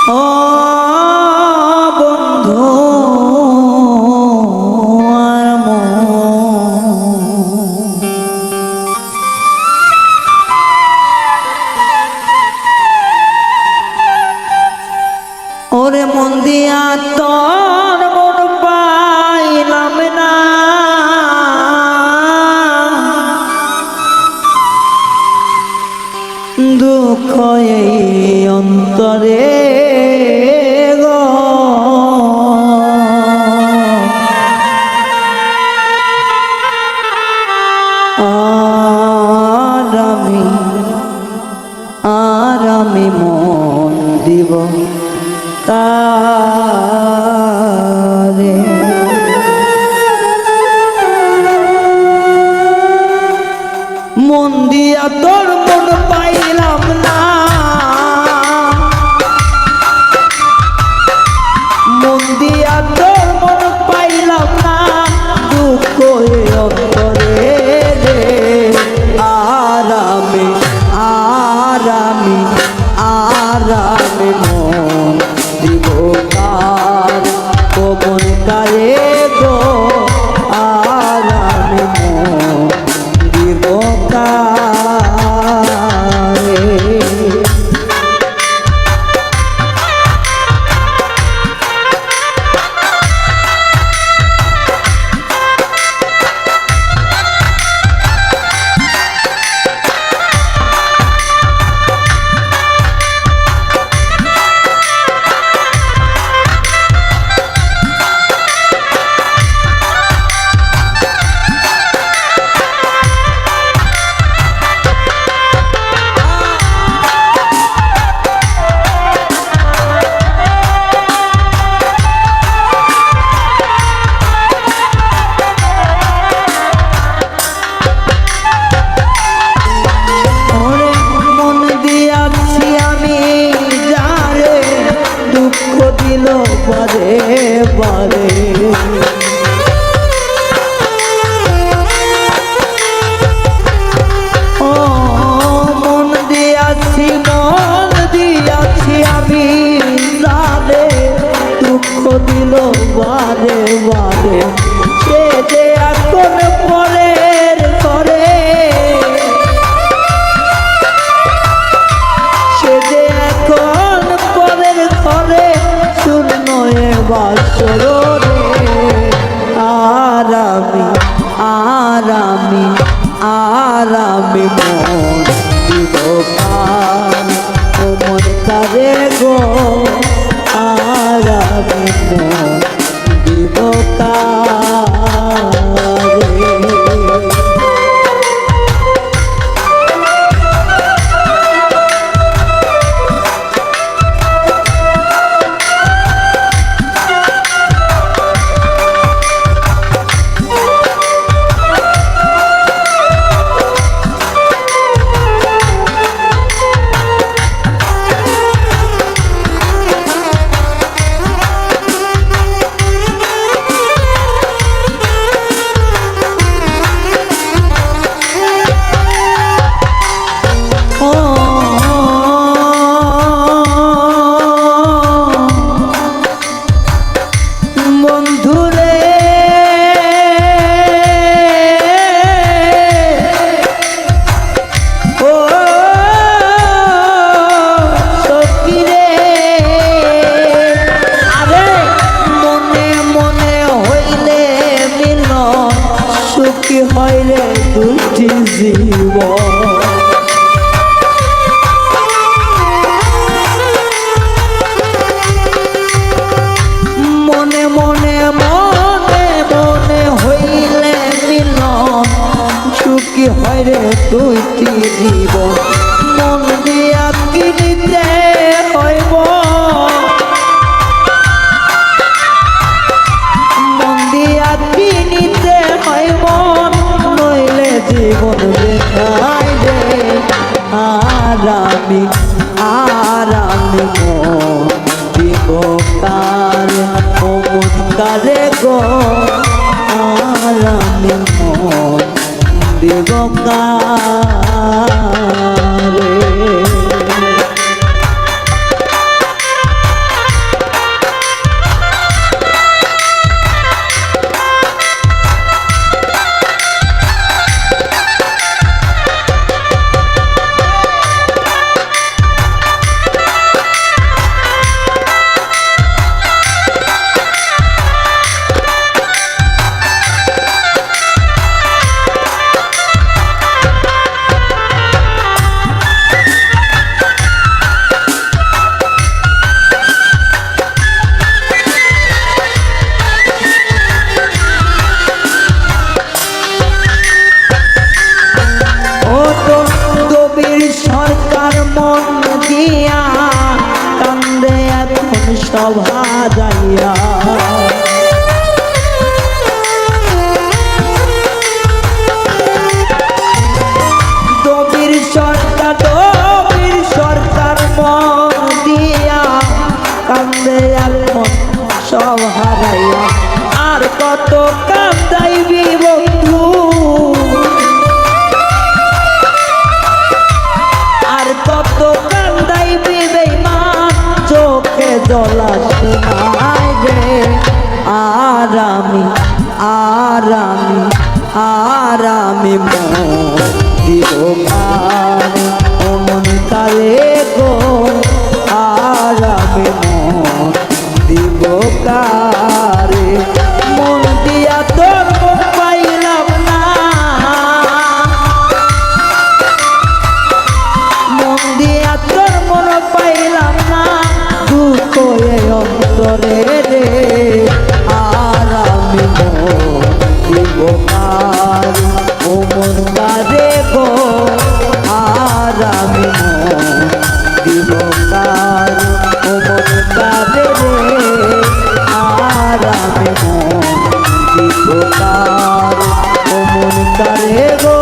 ও বন্ধু আর ওরে মন দিয়া তোর মন পাইলাম না, দুঃখ এই অন্তরে গো আর আমি মন দিব তারে। মন দিয়া তোর মন পাইলাম না, মন দিয়া তোর মন পাইলাম না, দুঃখ অন্তরে রে। আরামে মন দিব কার, ও মন কারে গো আরামে মন দিব কারে। বারে বারে ও মন দিয়াছি আমি জানে, দুঃখ দিল বারে বারে। সে যে এখন পরের করে, সে যে এখন পরের করে, শূন্য বাসর রে। আরামি মন দিব কার, ও মন কারে গো আরামি মন দিব কারে। হইলে দুটি জীবন, মনে মনে মনে মনে হইলে মিলন, সুখী হয় রে দুইটি জীবন। মন দিয়া কিনিতে হইব, মন দিয়া কিনিতে হইব, নইলে জীবন বেকার রে। আরামি মন দিব কার, ও মন কারে গো আরামি মন দিব কারে। সব হারাইয়া দবির সরকার মন দিয়া কান্দে আর মন সব হারাইয়া আর কত কান্দাইবি বন্ধু আর কত কান্দাইবি বেঈমান চোখে জল আসে নাই রে আর আমি মন দিব কারে ও মন কারে গো আর আমি মন দিব কারে মন দিয়া তোর মন পাইলাম না মন দিয়া তোর মন পাইলাম না দুঃখ এই অন্তরে রে আর আমি মন দিব কারে ও মন কারে গো আর আমি মন দিব কারে ও মন কারে রে আর আমি মন দিব কারে ও মন কারে গো